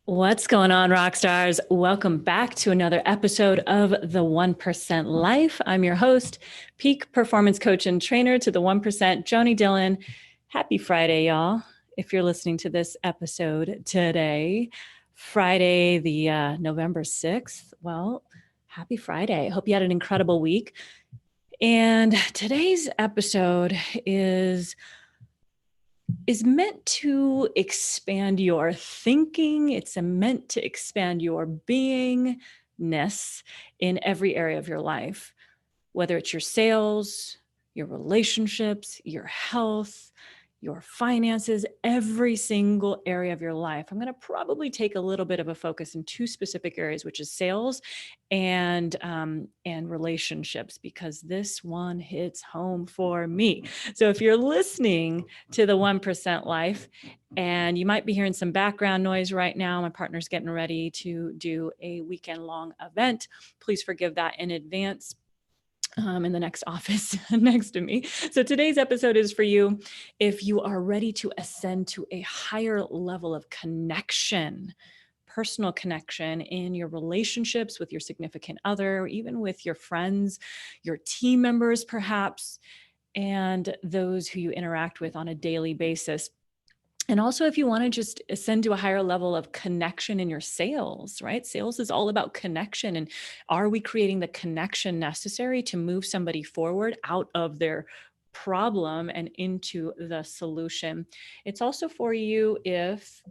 What's going on, rock stars? Welcome back to another episode of the 1% Life. I'm your host, peak performance coach and trainer to the 1%, JoanieDhillon. Happy Friday, y'all. If you're listening to this episode today, Friday, the November 6th, well, happy Friday. I hope you had an incredible week. And today's episode is meant to expand your thinking. It's meant to expand your beingness in every area of your life, whether it's your sales, your relationships, your health, your finances, every single area of your life. I'm going to probably take a little bit of a focus in two specific areas, which is sales and relationships, because this one hits home for me. So if you're listening to the 1% Life, and you might be hearing some background noise right now, my partner's getting ready to do a weekend-long event. Please forgive that in advance. In the next office next to me. So today's episode is for you if you are ready to ascend to a higher level of connection, personal connection in your relationships with your significant other, even with your friends, your team members, perhaps, and those who you interact with on a daily basis. And also, if you want to just ascend to a higher level of connection in your sales, right? Sales is all about connection. And are we creating the connection necessary to move somebody forward out of their problem and into the solution? It's also for you if,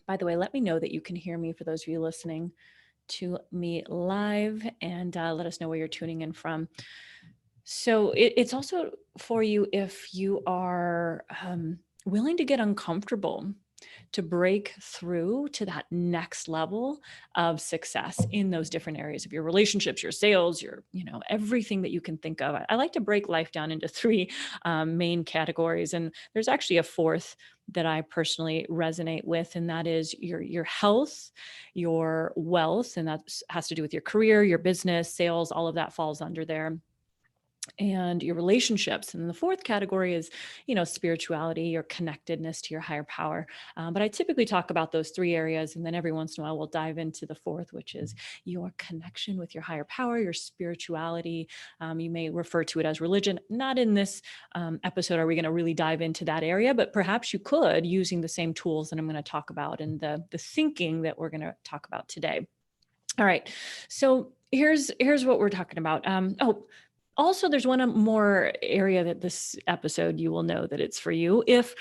by the way, let me know that you can hear me, for those of you listening to me live, and let us know where you're tuning in from. So it's also for you if you are willing to get uncomfortable, to break through to that next level of success in those different areas of your relationships, your sales, your, everything that you can think of. I like to break life down into three main categories. And there's actually a fourth that I personally resonate with, and that is your health, your wealth, and that has to do with your career, your business, sales, all of that falls under there, and your relationships. And then the fourth category is, spirituality, your connectedness to your higher power. But I typically talk about those three areas. And then every once in a while, we'll dive into the fourth, which is your connection with your higher power, your spirituality. You may refer to it as religion. Not in this episode are we going to really dive into that area, but perhaps you could, using the same tools that I'm going to talk about and the thinking that we're going to talk about today. All right. So here's what we're talking about. Also, there's one more area that this episode you will know that it's for you. If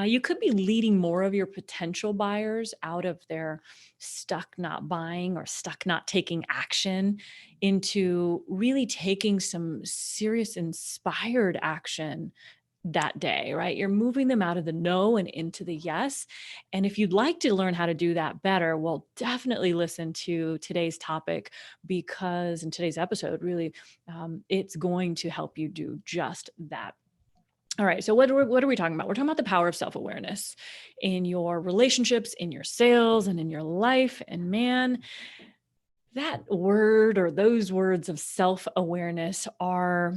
you could be leading more of your potential buyers out of their stuck not buying or stuck not taking action into really taking some serious inspired action that day, right? You're moving them out of the no and into the yes. And if you'd like to learn how to do that better, well, definitely listen to today's topic, because in today's episode, really, it's going to help you do just that. All right. So what are we talking about? We're talking about the power of self-awareness in your relationships, in your sales, and in your life. And man, that word, or those words of self-awareness, are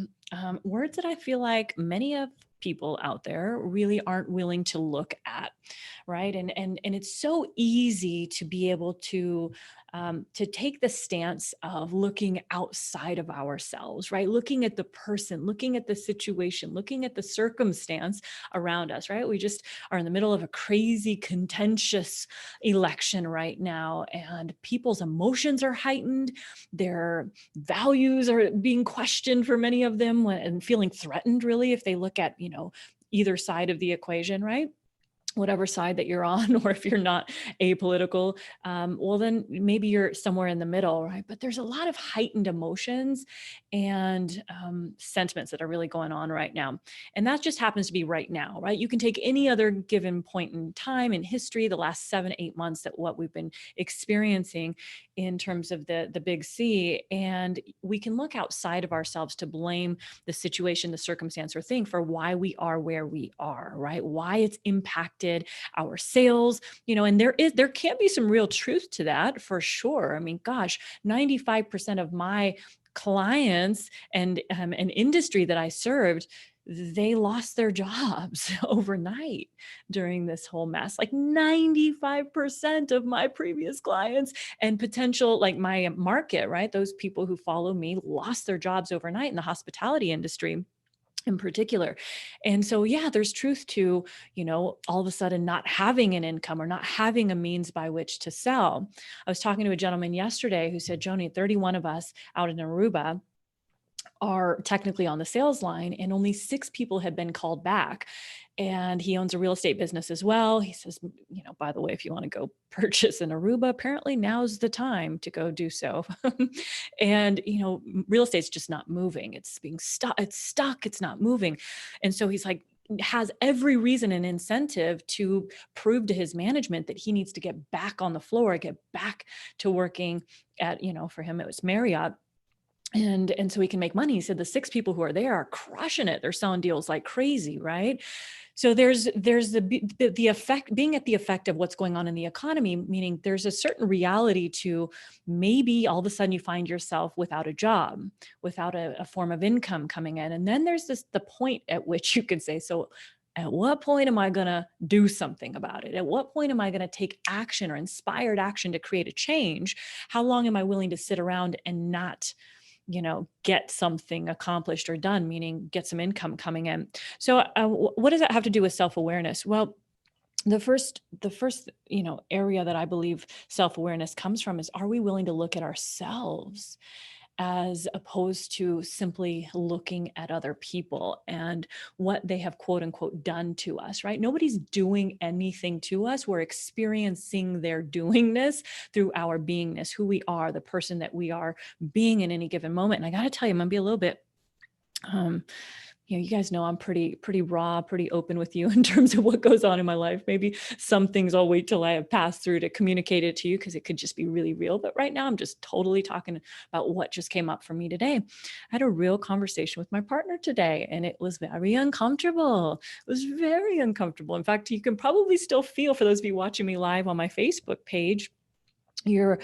words that I feel like many of people out there really aren't willing to look at, right? And it's so easy to be able to take the stance of looking outside of ourselves, right? Looking at the person, looking at the situation, looking at the circumstance around us, right? We just are in the middle of a crazy, contentious election right now, and people's emotions are heightened. Their values are being questioned for many of them, and feeling threatened, really, if they look at, either side of the equation, right? Whatever side that you're on, or if you're not apolitical, well, then maybe you're somewhere in the middle, right? But there's a lot of heightened emotions and sentiments that are really going on right now. And that just happens to be right now, right? You can take any other given point in time in history, the last 7-8 months, that what we've been experiencing in terms of the big C, and we can look outside of ourselves to blame the situation, the circumstance, or thing for why we are where we are, right? Why it's impacted our sales, and there can be some real truth to that, for sure. I mean, gosh, 95% of my clients and an industry that I served, they lost their jobs overnight during this whole mess. Like 95% of my previous clients and potential, like my market, right? Those people who follow me lost their jobs overnight in the hospitality industry in particular. And so, yeah, there's truth to, all of a sudden not having an income or not having a means by which to sell. I was talking to a gentleman yesterday who said, Joni, 31 of us out in Aruba are technically on the sales line, and only 6 people had been called back. And he owns a real estate business as well. He says, by the way, if you want to go purchase in Aruba, apparently now's the time to go do so. And, real estate's just not moving. It's being stuck. It's stuck. It's not moving. And so he's like, has every reason and incentive to prove to his management that he needs to get back on the floor, get back to working at, for him, it was Marriott, and so he can make money. He said the 6 people who are there are crushing it. They're selling deals like crazy, right? So there's the effect, being at the effect of what's going on in the economy, meaning there's a certain reality to maybe all of a sudden you find yourself without a job, without a form of income coming in. And then there's the point at which you could say, so at what point am I going to do something about it? At what point am I going to take action or inspired action to create a change? How long am I willing to sit around and not get something accomplished or done, meaning get some income coming in? So what does that have to do with self-awareness? Well, the first, area that I believe self-awareness comes from is, are we willing to look at ourselves as opposed to simply looking at other people and what they have quote unquote done to us, right? Nobody's doing anything to us. We're experiencing their doingness through our beingness, who we are, the person that we are being in any given moment. And I got to tell you, I'm going to be a little bit, you guys know I'm pretty raw, pretty open with you in terms of what goes on in my life. Maybe some things I'll wait till I have passed through to communicate it to you, because it could just be really real. But right now I'm just totally talking about what just came up for me today. I had a real conversation with my partner today, and it was very uncomfortable. It was very uncomfortable. In fact, you can probably still feel, for those of you watching me live on my Facebook page, you're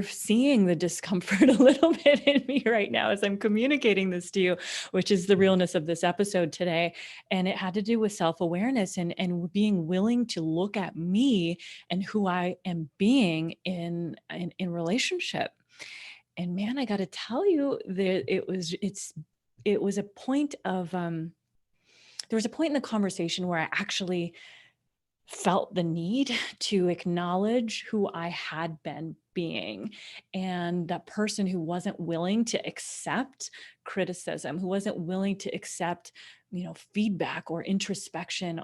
seeing the discomfort a little bit in me right now as I'm communicating this to you, which is the realness of this episode today. And it had to do with self-awareness and being willing to look at me and who I am being in relationship. And man, I got to tell you that it was a point of, there was a point in the conversation where I actually felt the need to acknowledge who I had been being, and that person who wasn't willing to accept criticism, who wasn't willing to accept feedback or introspection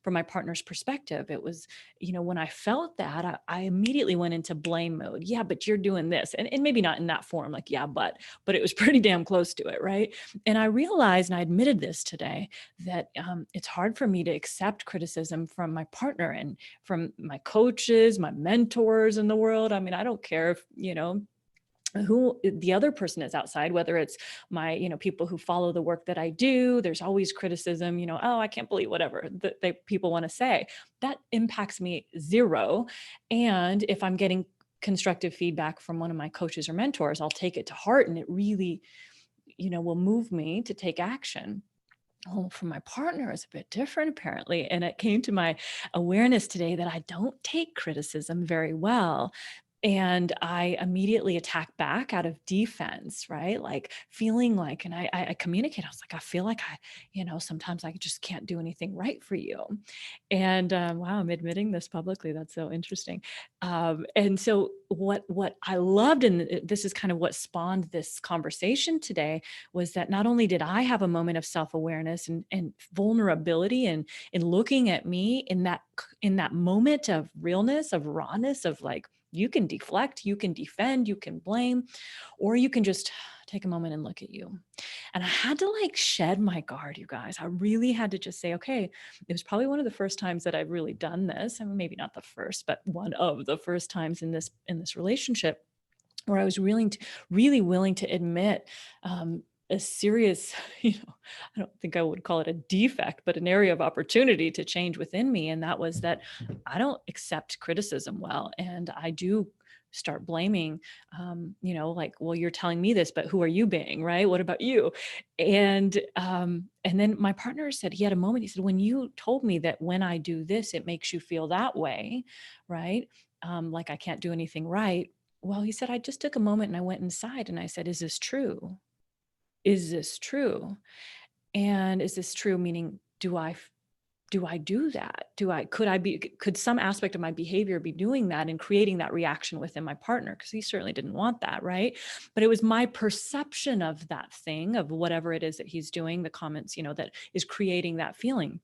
from my partner's perspective. It was, when I felt that, I immediately went into blame mode. Yeah, but you're doing this, and maybe not in that form, like yeah, but it was pretty damn close to it, right? And I realized, and I admitted this today, that it's hard for me to accept criticism from my partner and from my coaches, my mentors in the world. I mean, I don't care if, who the other person is outside, whether it's my, people who follow the work that I do. There's always criticism, oh, I can't believe whatever that people want to say. That impacts me zero. And if I'm getting constructive feedback from one of my coaches or mentors, I'll take it to heart, and it really, will move me to take action. Oh, for my partner is a bit different, apparently. And it came to my awareness today that I don't take criticism very well. And I immediately attack back out of defense, right? Like feeling like, and I communicate, I was like, I feel like sometimes I just can't do anything right for you. And wow, I'm admitting this publicly. That's so interesting. And so what I loved, and this is kind of what spawned this conversation today, was that not only did I have a moment of self-awareness and vulnerability and in looking at me in that moment of realness, of rawness, of like, you can deflect, you can defend, you can blame, or you can just take a moment and look at you. And I had to like shed my guard, you guys. I really had to just say, okay, it was probably one of the first times that I've really done this. I mean, maybe not the first, but one of the first times in this relationship where I was really willing to admit a serious, I don't think I would call it a defect, but an area of opportunity to change within me. And that was that I don't accept criticism well. And I do start blaming, like, well, you're telling me this, but who are you being, right? What about you? And then my partner said, he had a moment, he said, when you told me that when I do this, it makes you feel that way, right? Like I can't do anything right. Well, he said, I just took a moment and I went inside and I said, is this true? Is this true? And is this true? Meaning, do I do that? Could some aspect of my behavior be doing that and creating that reaction within my partner? Because he certainly didn't want that, right? But it was my perception of that thing, of whatever it is that he's doing, the comments, that is creating that feeling.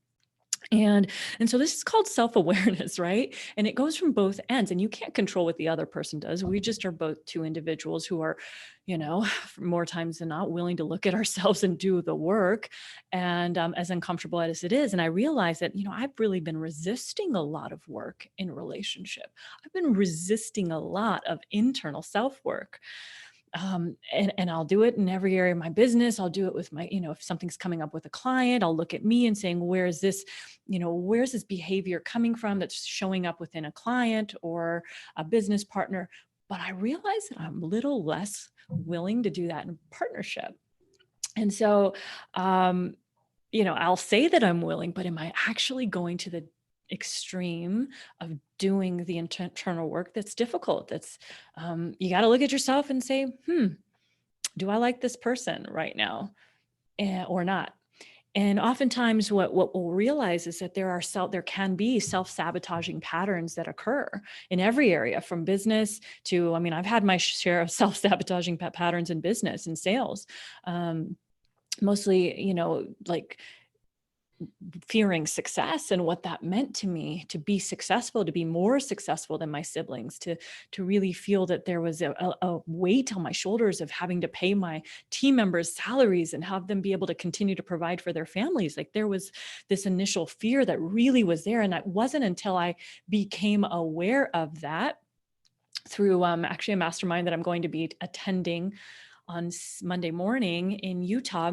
And so this is called self-awareness, right? And it goes from both ends, and you can't control what the other person does. We just are both two individuals who are, more times than not, willing to look at ourselves and do the work. And as uncomfortable as it is, and I realize that, I've really been resisting a lot of work in relationship. I've been resisting a lot of internal self-work. And I'll do it in every area of my business. I'll do it with my, if something's coming up with a client, I'll look at me and saying, where's this behavior coming from that's showing up within a client or a business partner? But I realize that I'm a little less willing to do that in partnership. And so, I'll say that I'm willing, but am I actually going to the extreme of doing the internal work that's difficult? That's, you got to look at yourself and say, do I like this person right now, or not? And oftentimes what we'll realize is that there can be self-sabotaging patterns that occur in every area, from business to, I've had my share of self-sabotaging patterns in business and sales. Mostly, like fearing success and what that meant to me, to be successful, to be more successful than my siblings, to really feel that there was a weight on my shoulders of having to pay my team members salaries and have them be able to continue to provide for their families. Like, there was this initial fear that really was there. And it wasn't until I became aware of that through actually a mastermind that I'm going to be attending on Monday morning in Utah,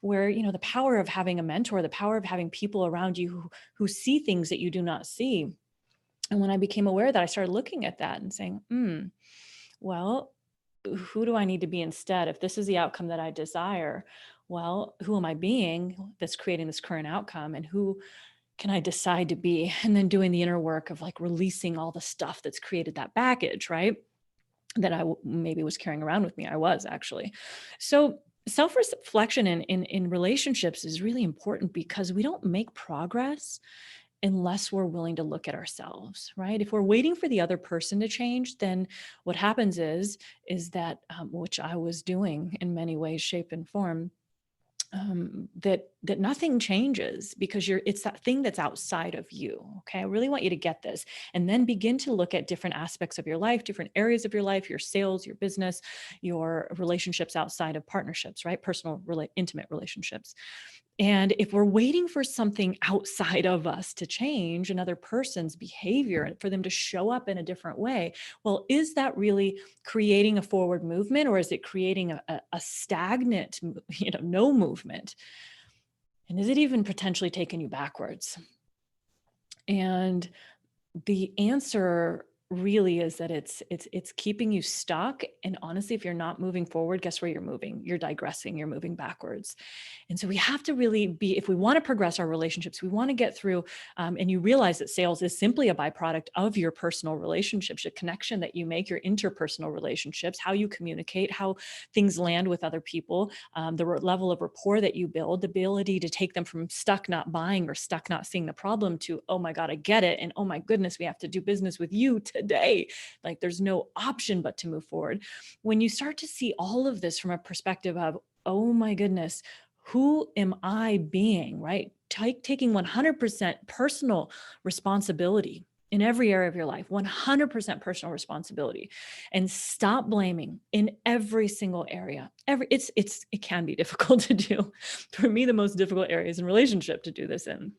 where, the power of having a mentor, the power of having people around you who see things that you do not see. And when I became aware of that, I started looking at that and saying, well, who do I need to be instead? If this is the outcome that I desire, well, who am I being that's creating this current outcome, and who can I decide to be? And then doing the inner work of like releasing all the stuff that's created that baggage, right? That I maybe was carrying around with me. I was actually. So self-reflection in relationships is really important, because we don't make progress unless we're willing to look at ourselves, right? If we're waiting for the other person to change, then what happens is that, which I was doing in many ways, shape and form, that nothing changes, because it's that thing that's outside of you. Okay. I really want you to get this, and then begin to look at different aspects of your life, different areas of your life, your sales, your business, your relationships outside of partnerships, right? Personal, intimate relationships. And if we're waiting for something outside of us to change, another person's behavior, for them to show up in a different way, well, is that really creating a forward movement, or is it creating a stagnant, no movement? And is it even potentially taking you backwards? And the answer really is that it's keeping you stuck. And honestly, if you're not moving forward, guess where you're moving? You're digressing, you're moving backwards. And so we have to really be, if we want to progress our relationships, we want to get through, and you realize that sales is simply a byproduct of your personal relationships, the connection that you make, your interpersonal relationships, how you communicate, how things land with other people, the level of rapport that you build, the ability to take them from stuck not buying or stuck not seeing the problem to, oh my God, I get it. And oh my goodness, we have to do business with you today. Like, there's no option but to move forward. When you start to see all of this from a perspective of, oh my goodness, who am I being, right? Taking 100% personal responsibility in every area of your life, 100% personal responsibility, and stop blaming in every single area. It can be difficult to do. For me, the most difficult area is in relationship to do this in.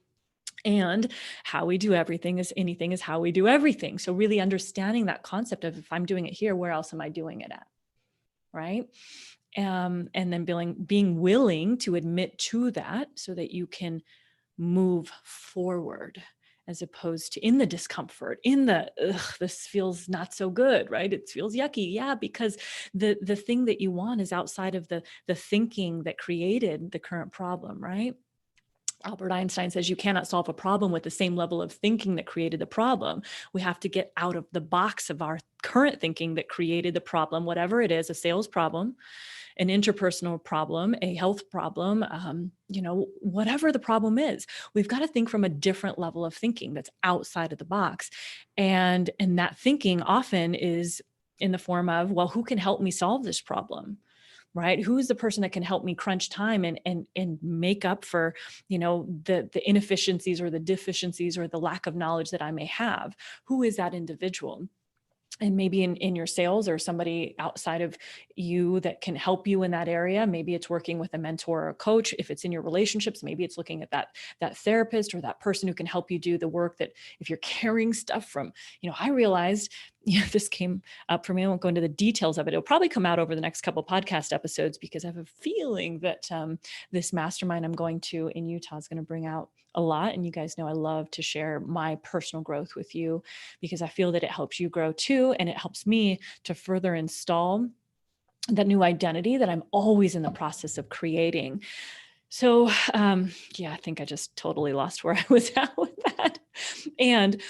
And how we do anything is how we do everything. So really understanding that concept of, if I'm doing it here, where else am I doing it at? Right. And then being willing to admit to that, so that you can move forward as opposed to in the discomfort, in the, ugh, this feels not so good, right? It feels yucky. Yeah, because the thing that you want is outside of the thinking that created the current problem, right? Albert Einstein says you cannot solve a problem with the same level of thinking that created the problem. We have to get out of the box of our current thinking that created the problem, whatever it is, a sales problem, an interpersonal problem, a health problem, whatever the problem is. We've got to think from a different level of thinking that's outside of the box. And that thinking often is in the form of, well, who can help me solve this problem? Right? Who's the person that can help me crunch time and make up for, the inefficiencies or the deficiencies or the lack of knowledge that I may have? Who is that individual? And maybe in your sales or somebody outside of you that can help you in that area. Maybe it's working with a mentor or a coach. If it's in your relationships, maybe it's looking at that therapist or that person who can help you do the work. That if you're carrying stuff from, I realized, this came up for me. I won't go into the details of it. It'll probably come out over the next couple of podcast episodes, because I have a feeling that this mastermind I'm going to in Utah is going to bring out a lot. And you guys know I love to share my personal growth with you, because I feel that it helps you grow too. And it helps me to further install that new identity that I'm always in the process of creating. So, I think I just totally lost where I was at with that. And,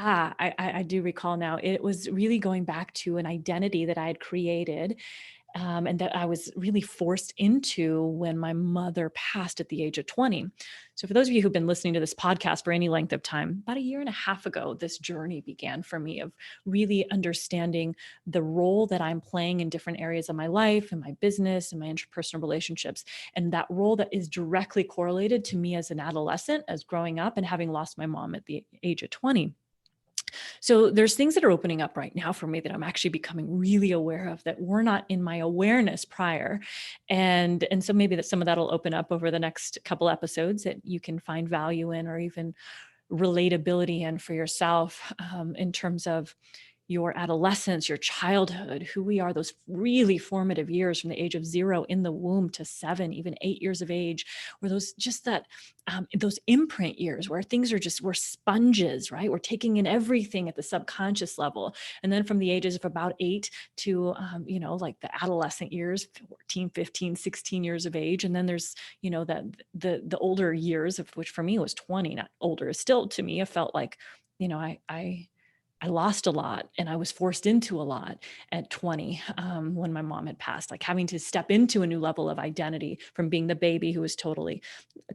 I do recall now, it was really going back to an identity that I had created, and that I was really forced into when my mother passed at the age of 20. So for those of you who've been listening to this podcast for any length of time, about a year and a half ago, this journey began for me of really understanding the role that I'm playing in different areas of my life and my business and my interpersonal relationships. And that role that is directly correlated to me as an adolescent, as growing up and having lost my mom at the age of 20. So there's things that are opening up right now for me that I'm actually becoming really aware of that were not in my awareness prior. And so maybe that some of that will open up over the next couple episodes that you can find value in, or even relatability in for yourself, in terms of your adolescence, your childhood, who we are, those really formative years from the age of 0 in the womb to 7, even 8 years of age, where those imprint years where things are just, we're sponges, right? We're taking in everything at the subconscious level. And then from the ages of about 8 to, like the adolescent years, 14, 15, 16 years of age. And then there's, that the older years, of which for me was 20, not older, still to me, it felt like, I lost a lot and I was forced into a lot at 20, when my mom had passed, like having to step into a new level of identity from being the baby who was totally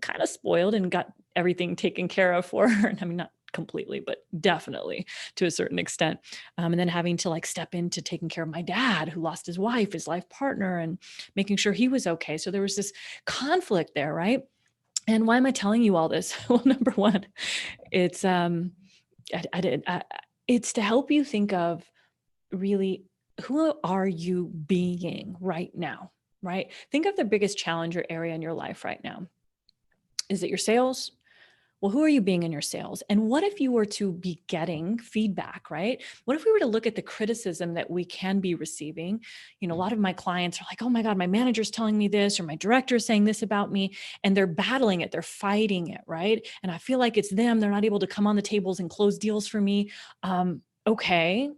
kind of spoiled and got everything taken care of for her. And I mean, not completely, but definitely to a certain extent. And then having to like step into taking care of my dad who lost his wife, his life partner, and making sure he was okay. So there was this conflict there, right? And why am I telling you all this? Well, number one, it's, it's to help you think of really, who are you being right now, right? Think of the biggest challenge or area in your life right now. Is it your sales? Well, who are you being in your sales? And what if you were to be getting feedback, right? What if we were to look at the criticism that we can be receiving? A lot of my clients are like, oh my God, my manager's telling me this, or my director is saying this about me, and they're battling it, they're fighting it, right? And I feel like it's them. They're not able to come on the tables and close deals for me. Okay.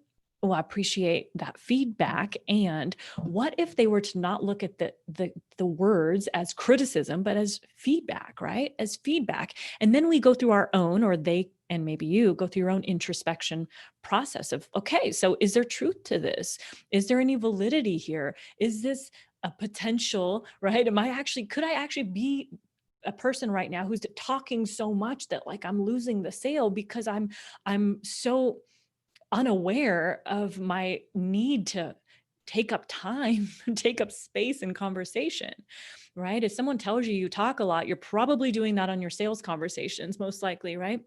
Well, I appreciate that feedback. And what if they were to not look at the words as criticism, but as feedback, right? As feedback. And then we go through our own, or they, and maybe you go through your own introspection process of, okay, so is there truth to this? Is there any validity here? Is this a potential, right? Could I actually be a person right now who's talking so much that like I'm losing the sale because I'm so unaware of my need to take up time, take up space in conversation, right? If someone tells you you talk a lot, you're probably doing that on your sales conversations, most likely, right?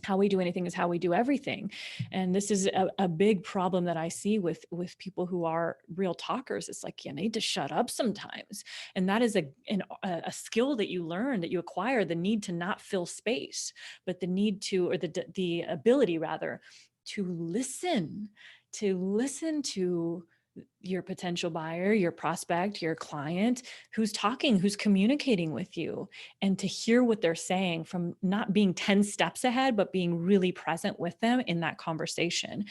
How we do anything is how we do everything. And this is a big problem that I see with people who are real talkers. It's like, you need to shut up sometimes. And that is a skill that you learn, that you acquire, the need to not fill space, but the need to, or the ability rather, to listen to your potential buyer, your prospect, your client who's talking, who's communicating with you, and to hear what they're saying from not being 10 steps ahead, but being really present with them in that conversation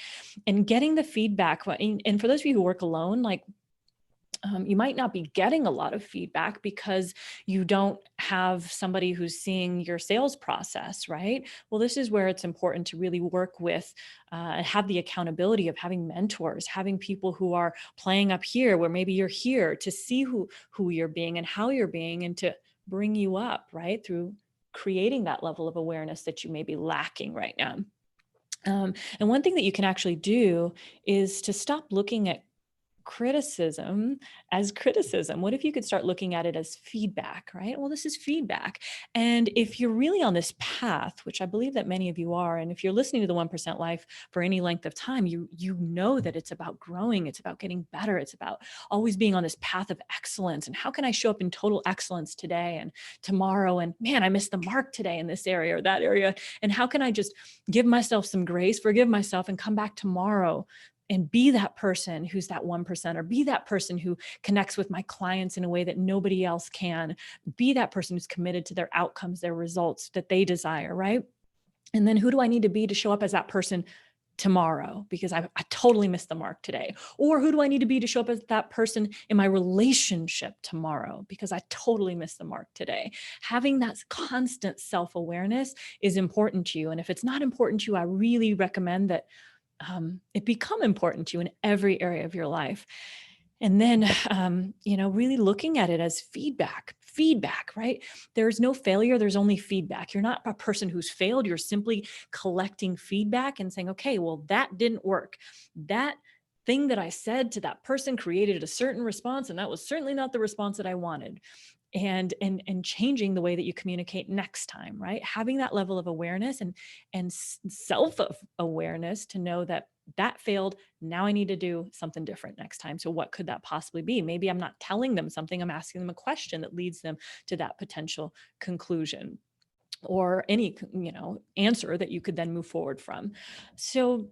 and getting the feedback. And for those of you who work alone, like, you might not be getting a lot of feedback because you don't have somebody who's seeing your sales process, right? Well, this is where it's important to really work with and have the accountability of having mentors, having people who are playing up here where maybe you're here to see who you're being and how you're being, and to bring you up, right? Through creating that level of awareness that you may be lacking right now. And one thing that you can actually do is to stop looking at criticism as criticism. What if you could start looking at it as feedback, right? Well, this is feedback. And if you're really on this path, which I believe that many of you are, and if you're listening to the 1% Life for any length of time, you know that it's about growing, it's about getting better, it's about always being on this path of excellence. And how can I show up in total excellence today and tomorrow? And man, I missed the mark today in this area or that area. And how can I just give myself some grace, forgive myself, and come back tomorrow and be that person who's that 1%, or be that person who connects with my clients in a way that nobody else can, be that person who's committed to their outcomes, their results that they desire, right? And then who do I need to be to show up as that person tomorrow, because I totally missed the mark today? Or who do I need to be to show up as that person in my relationship tomorrow, because I totally missed the mark today? Having that constant self-awareness is important to you. And if it's not important to you, I really recommend that it become important to you in every area of your life. And then, really looking at it as feedback, right? There's no failure. There's only feedback. You're not a person who's failed. You're simply collecting feedback and saying, okay, well, that didn't work. That thing that I said to that person created a certain response, and that was certainly not the response that I wanted. And changing the way that you communicate next time, right? Having that level of awareness and self-awareness to know that failed. Now I need to do something different next time. So what could that possibly be? Maybe I'm not telling them something, I'm asking them a question that leads them to that potential conclusion, or any, answer that you could then move forward from. So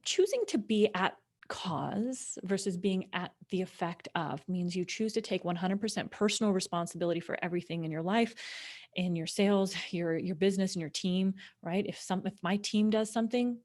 choosing to be at cause versus being at the effect of means you choose to take 100% personal responsibility for everything in your life, in your sales, your business, and your team, right? If my team does something,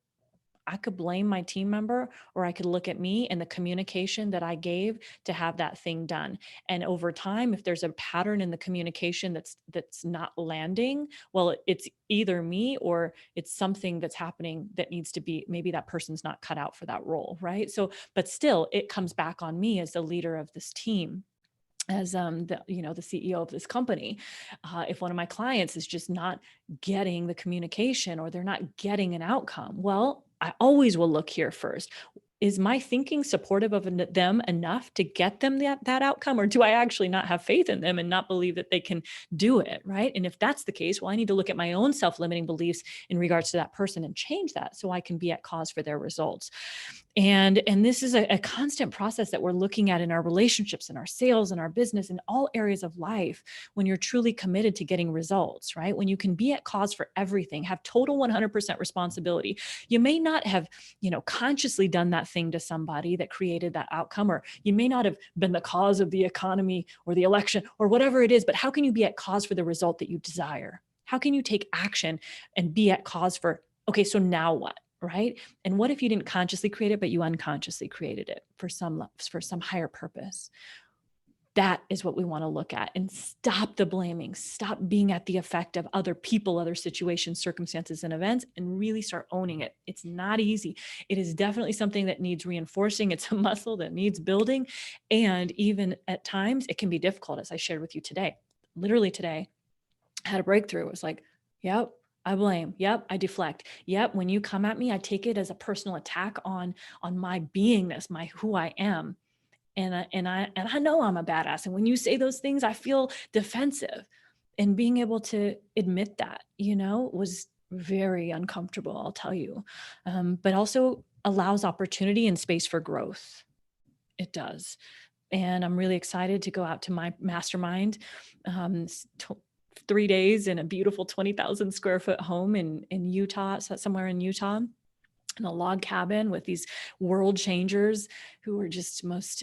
I could blame my team member, or I could look at me and the communication that I gave to have that thing done. And over time, if there's a pattern in the communication that's not landing, well, it's either me or it's something that's happening that needs to be, maybe that person's not cut out for that role, right? So, but still, it comes back on me as the leader of this team, as the CEO of this company. If one of my clients is just not getting the communication, or they're not getting an outcome, well, I always will look here first. Is my thinking supportive of them enough to get them that outcome? Or do I actually not have faith in them and not believe that they can do it, right? And if that's the case, well, I need to look at my own self-limiting beliefs in regards to that person and change that so I can be at cause for their results. And this is a constant process that we're looking at in our relationships, in our sales, in our business, in all areas of life, when you're truly committed to getting results, right? When you can be at cause for everything, have total 100% responsibility. You may not have, consciously done that thing to somebody that created that outcome, or you may not have been the cause of the economy or the election or whatever it is, but how can you be at cause for the result that you desire? How can you take action and be at cause for, okay, so now what? Right? And what if you didn't consciously create it, but you unconsciously created it for some higher purpose? That is what we want to look at, and stop the blaming, stop being at the effect of other people, other situations, circumstances, and events, and really start owning it. It's not easy. It is definitely something that needs reinforcing. It's a muscle that needs building. And even at times it can be difficult, as I shared with you today. Literally today, I had a breakthrough. It was like, yep, I blame. Yep, I deflect. Yep, when you come at me, I take it as a personal attack on my beingness, my who I am. And I know I'm a badass. And when you say those things, I feel defensive. And being able to admit that, was very uncomfortable, I'll tell you. But also allows opportunity and space for growth. It does. And I'm really excited to go out to my mastermind. 3 days in a beautiful 20,000 square foot home in Utah, so somewhere in Utah. in a log cabin with these world changers who are just most,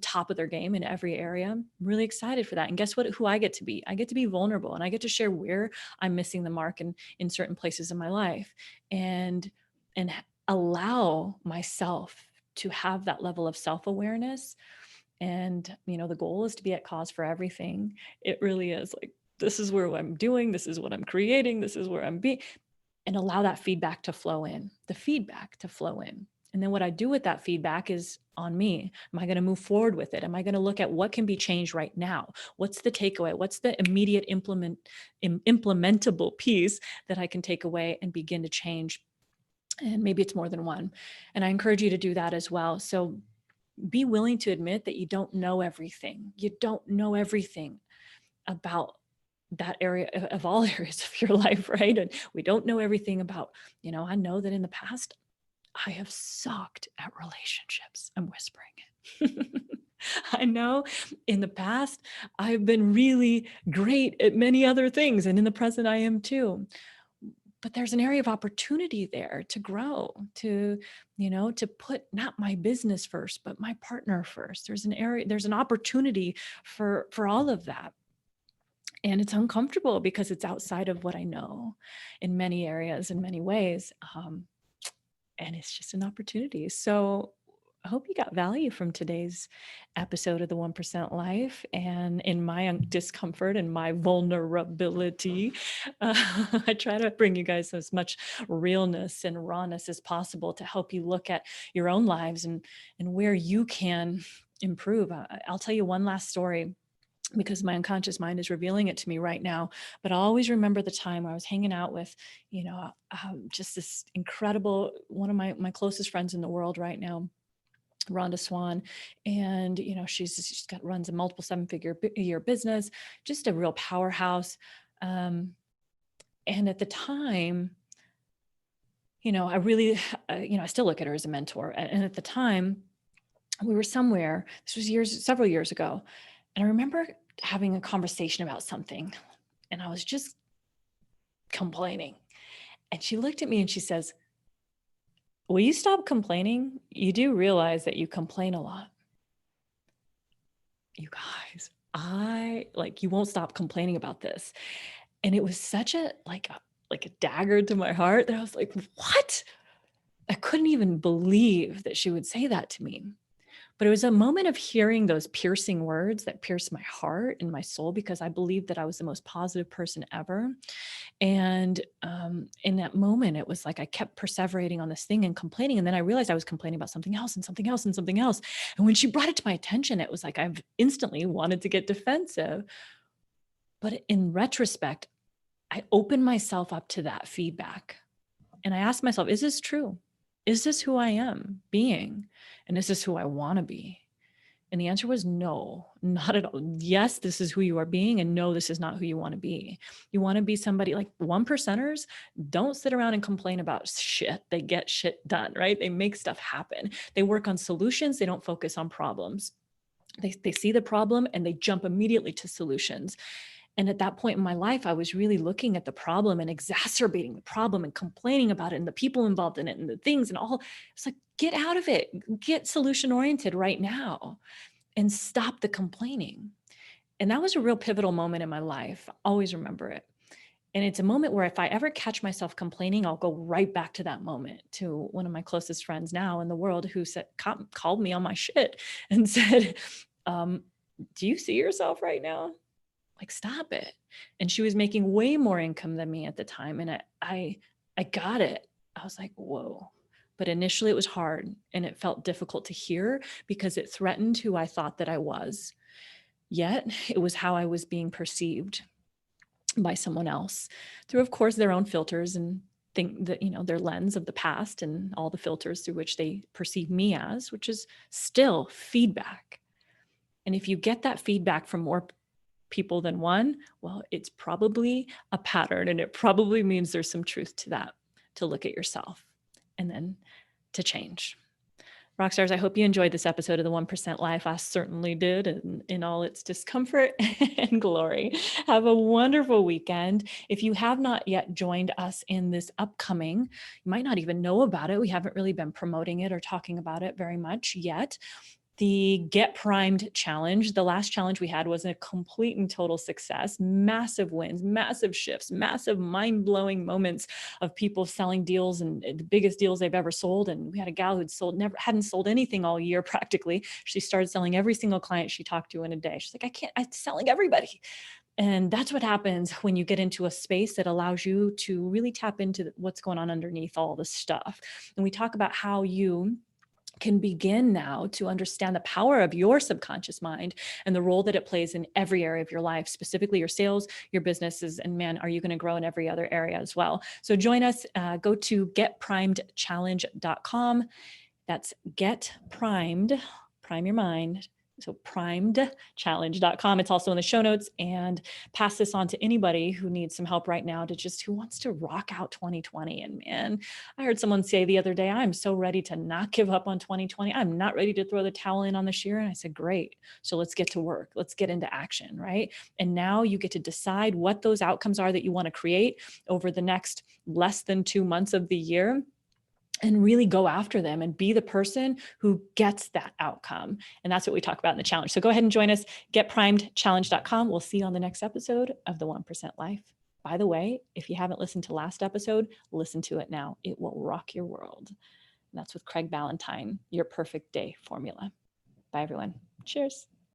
top of their game in every area. I'm really excited for that. And guess what? Who I get to be? I get to be vulnerable, and I get to share where I'm missing the mark in certain places in my life, and and allow myself to have that level of self-awareness. And the goal is to be at cause for everything. It really is like, this is where I'm doing, this is what I'm creating, this is where I'm being, and allow that feedback to flow in, the feedback to flow in. And then what I do with that feedback is on me. Am I going to move forward with it? Am I going to look at what can be changed right now? What's the takeaway? What's the immediate implementable piece that I can take away and begin to change? And maybe it's more than one. And I encourage you to do that as well. So be willing to admit that you don't know everything. You don't know everything about that area of all areas of your life, right? And we don't know everything about, I know that in the past, I have sucked at relationships. I'm whispering it. I know in the past, I've been really great at many other things. And in the present, I am too. But there's an area of opportunity there to grow, to put not my business first, but my partner first. There's an opportunity for all of that. And it's uncomfortable because it's outside of what I know in many areas, in many ways. And it's just an opportunity. So I hope you got value from today's episode of the 1% Life, and in my discomfort and my vulnerability. I try to bring you guys as much realness and rawness as possible to help you look at your own lives and where you can improve. I'll tell you one last story, because my unconscious mind is revealing it to me right now. But I always remember the time where I was hanging out with, just this incredible, one of my closest friends in the world right now, Rhonda Swan. And, she's runs a multiple 7-figure year business, just a real powerhouse. And at the time, I really, I still look at her as a mentor. And at the time, we were somewhere, this was several years ago. And I remember having a conversation about something, and I was just complaining. And she looked at me and she says, "Will you stop complaining? You do realize that you complain a lot." You guys, you won't stop complaining about this. And it was such a dagger to my heart that I was like, what? I couldn't even believe that she would say that to me. But it was a moment of hearing those piercing words that pierced my heart and my soul, because I believed that I was the most positive person ever. And in that moment, it was like I kept perseverating on this thing and complaining. And then I realized I was complaining about something else and something else and something else. And when she brought it to my attention, it was like I've instantly wanted to get defensive. But in retrospect, I opened myself up to that feedback. And I asked myself, is this true? Is this who I am being? And is this who I want to be? And the answer was no, not at all. Yes, this is who you are being. And no, this is not who you want to be. You want to be somebody like 1%ers. Don't sit around and complain about shit. They get shit done, right? They make stuff happen. They work on solutions. They don't focus on problems. They see the problem and they jump immediately to solutions. And at that point in my life, I was really looking at the problem and exacerbating the problem and complaining about it and the people involved in it and the things and all. It's like, get out of it, get solution oriented right now and stop the complaining. And that was a real pivotal moment in my life. Always remember it. And it's a moment where if I ever catch myself complaining, I'll go right back to that moment, to one of my closest friends now in the world who called me on my shit and said, do you see yourself right now? Like, stop it. And she was making way more income than me at the time. And I got it. I was like, whoa. But initially it was hard and it felt difficult to hear because it threatened who I thought that I was. Yet it was how I was being perceived by someone else through, of course, their own filters and think that, their lens of the past and all the filters through which they perceive me as, which is still feedback. And if you get that feedback from more people than one, well, it's probably a pattern, and it probably means there's some truth to that, to look at yourself and then to change. Rockstars, I hope you enjoyed this episode of the 1% Life. I certainly did, and in all its discomfort and glory. Have a wonderful weekend. If you have not yet joined us in this upcoming, you might not even know about it. We haven't really been promoting it or talking about it very much yet. The Get Primed Challenge. The last challenge we had was a complete and total success. Massive wins, massive shifts, massive mind-blowing moments of people selling deals and the biggest deals they've ever sold. And we had a gal who'd hadn't sold anything all year practically. She started selling every single client she talked to in a day. She's like, I'm selling everybody. And that's what happens when you get into a space that allows you to really tap into what's going on underneath all the stuff. And we talk about how you can begin now to understand the power of your subconscious mind and the role that it plays in every area of your life, specifically your sales, your businesses, and man, are you going to grow in every other area as well? So join us, go to getprimedchallenge.com. That's Get Primed, prime your mind. So primedchallenge.com. It's also in the show notes, and pass this on to anybody who needs some help right now who wants to rock out 2020. And man, I heard someone say the other day, I'm so ready to not give up on 2020. I'm not ready to throw the towel in on this year. And I said, great. So let's get to work. Let's get into action, right? And now you get to decide what those outcomes are that you want to create over the next less than 2 months of the year, and really go after them and be the person who gets that outcome. And that's what we talk about in the challenge. So go ahead and join us, getprimedchallenge.com. We'll see you on the next episode of the 1% Life. By the way, if you haven't listened to last episode, listen to it now. It will rock your world. And that's with Craig Ballantyne, your perfect day formula. Bye, everyone. Cheers.